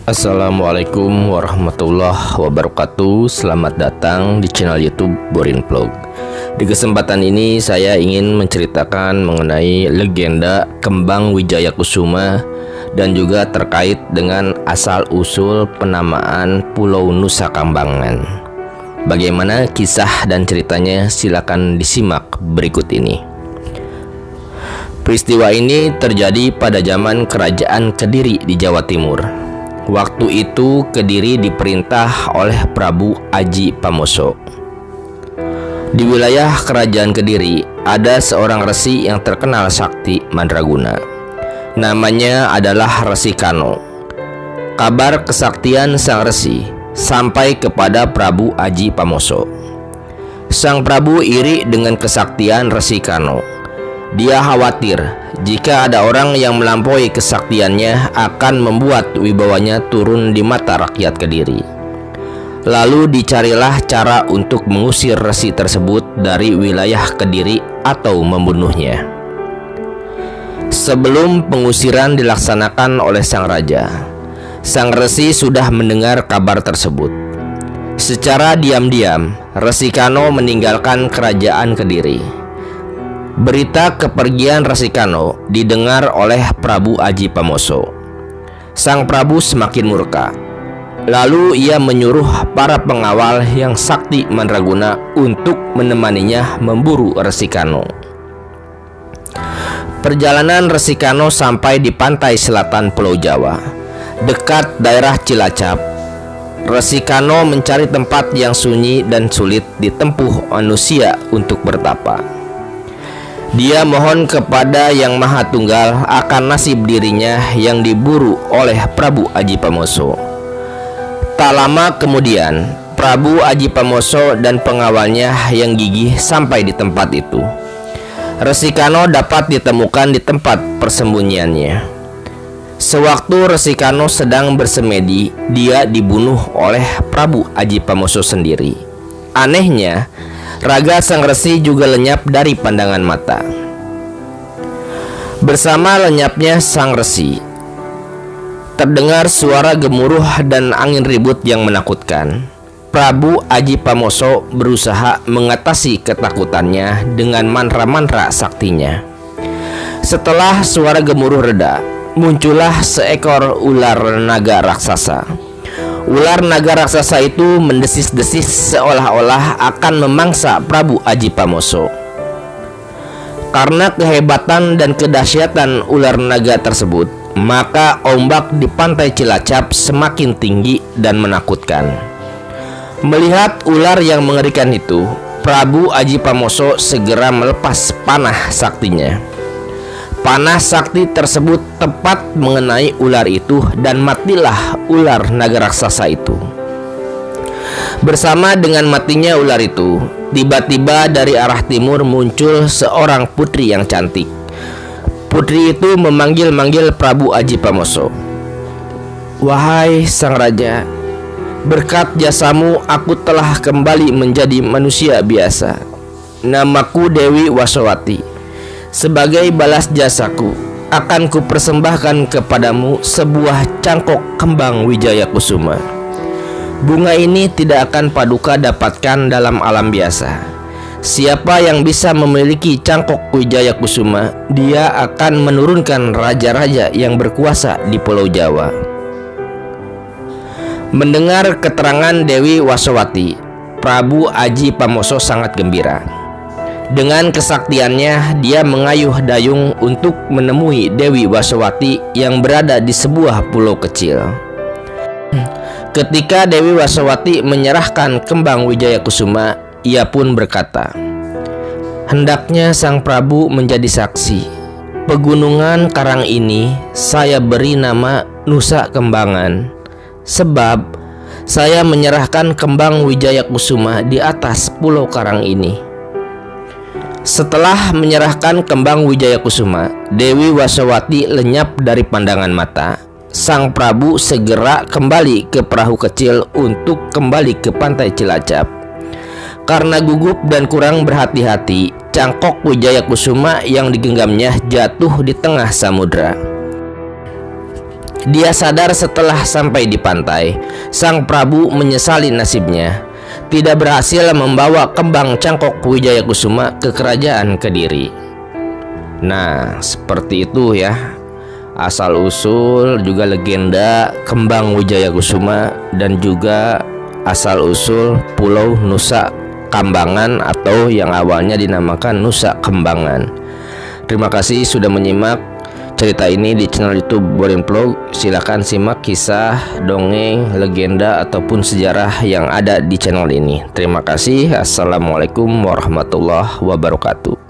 Assalamualaikum warahmatullahi wabarakatuh. Selamat datang di channel YouTube Borin Vlog. Di kesempatan ini saya ingin menceritakan mengenai legenda Kembang Wijaya Kusuma dan juga terkait dengan asal-usul penamaan Pulau Nusa Kambangan. Bagaimana kisah dan ceritanya, silakan disimak berikut ini. Peristiwa ini terjadi pada zaman Kerajaan Kediri di Jawa Timur. Waktu itu Kediri diperintah oleh Prabu Aji Pamoso. Di wilayah Kerajaan Kediri ada seorang resi yang terkenal sakti mandraguna. Namanya adalah Resi Kano. Kabar kesaktian sang resi sampai kepada Prabu Aji Pamoso. Sang Prabu iri dengan kesaktian Resi Kano. Dia khawatir jika ada orang yang melampaui kesaktiannya akan membuat wibawanya turun di mata rakyat Kediri. Lalu dicarilah cara untuk mengusir resi tersebut dari wilayah Kediri atau membunuhnya. Sebelum pengusiran dilaksanakan oleh sang raja, sang resi sudah mendengar kabar tersebut. Secara diam-diam, Resi Kano meninggalkan kerajaan Kediri. Berita kepergian Resi Kano didengar oleh Prabu Aji Pamoso. Sang Prabu semakin murka. Lalu ia menyuruh para pengawal yang sakti mandraguna untuk menemaninya memburu Resi Kano. Perjalanan Resi Kano sampai di pantai selatan Pulau Jawa, dekat daerah Cilacap. Resi Kano mencari tempat yang sunyi dan sulit ditempuh manusia untuk bertapa. Dia mohon kepada Yang Maha Tunggal akan nasib dirinya yang diburu oleh Prabu Aji Pamoso. Tak lama kemudian, Prabu Aji Pamoso dan pengawalnya yang gigih sampai di tempat itu. Resi Kano dapat ditemukan di tempat persembunyiannya. Sewaktu Resi Kano sedang bersemedi, dia dibunuh oleh Prabu Aji Pamoso sendiri. Anehnya, raga sang resi juga lenyap dari pandangan mata. Bersama lenyapnya sang resi, terdengar suara gemuruh dan angin ribut yang menakutkan. Prabu Aji Pamoso berusaha mengatasi ketakutannya dengan mantra-mantra saktinya. Setelah suara gemuruh reda, muncullah seekor ular naga raksasa. Ular naga raksasa itu mendesis-desis seolah-olah akan memangsa Prabu Aji Pamoso. Karena kehebatan dan kedahsyatan ular naga tersebut, maka ombak di pantai Cilacap semakin tinggi dan menakutkan. Melihat ular yang mengerikan itu, Prabu Aji Pamoso segera melepas panah saktinya. Panah sakti tersebut tepat mengenai ular itu dan matilah ular naga raksasa itu. Bersama dengan matinya ular itu, tiba-tiba dari arah timur muncul seorang putri yang cantik. Putri itu memanggil-manggil Prabu Aji Pamoso. "Wahai sang raja, berkat jasamu aku telah kembali menjadi manusia biasa. Namaku Dewi Wasowati. Sebagai balas jasaku, akan kupersembahkan kepadamu sebuah cangkok kembang Wijaya Kusuma. Bunga ini tidak akan Paduka dapatkan dalam alam biasa. Siapa yang bisa memiliki cangkok Wijaya Kusuma, dia akan menurunkan raja-raja yang berkuasa di Pulau Jawa." Mendengar keterangan Dewi Wasowati, Prabu Aji Pamoso sangat gembira. Dengan kesaktiannya, dia mengayuh dayung untuk menemui Dewi Wasowati yang berada di sebuah pulau kecil. Ketika Dewi Wasowati menyerahkan kembang Wijaya Kusuma, ia pun berkata, "Hendaknya sang Prabu menjadi saksi. Pegunungan karang ini saya beri nama Nusa Kembangan, sebab saya menyerahkan kembang Wijaya Kusuma di atas pulau karang ini." Setelah menyerahkan kembang Wijaya Kusuma, Dewi Wasowati lenyap dari pandangan mata. Sang Prabu segera kembali ke perahu kecil untuk kembali ke pantai Cilacap. Karena gugup dan kurang berhati-hati, cangkok Wijaya Kusuma yang digenggamnya jatuh di tengah samudra. Dia sadar setelah sampai di pantai, Sang Prabu menyesali nasibnya tidak berhasil membawa kembang cangkok Wijayakusuma ke kerajaan Kediri. Nah, seperti itu ya asal-usul juga legenda kembang Wijayakusuma dan juga asal-usul Pulau Nusa Kambangan atau yang awalnya dinamakan Nusa Kembangan. Terima kasih sudah menyimak cerita ini di channel YouTube Boring Vlog. Silakan simak kisah, dongeng, legenda ataupun sejarah yang ada di channel ini. Terima kasih. Assalamualaikum warahmatullahi wabarakatuh.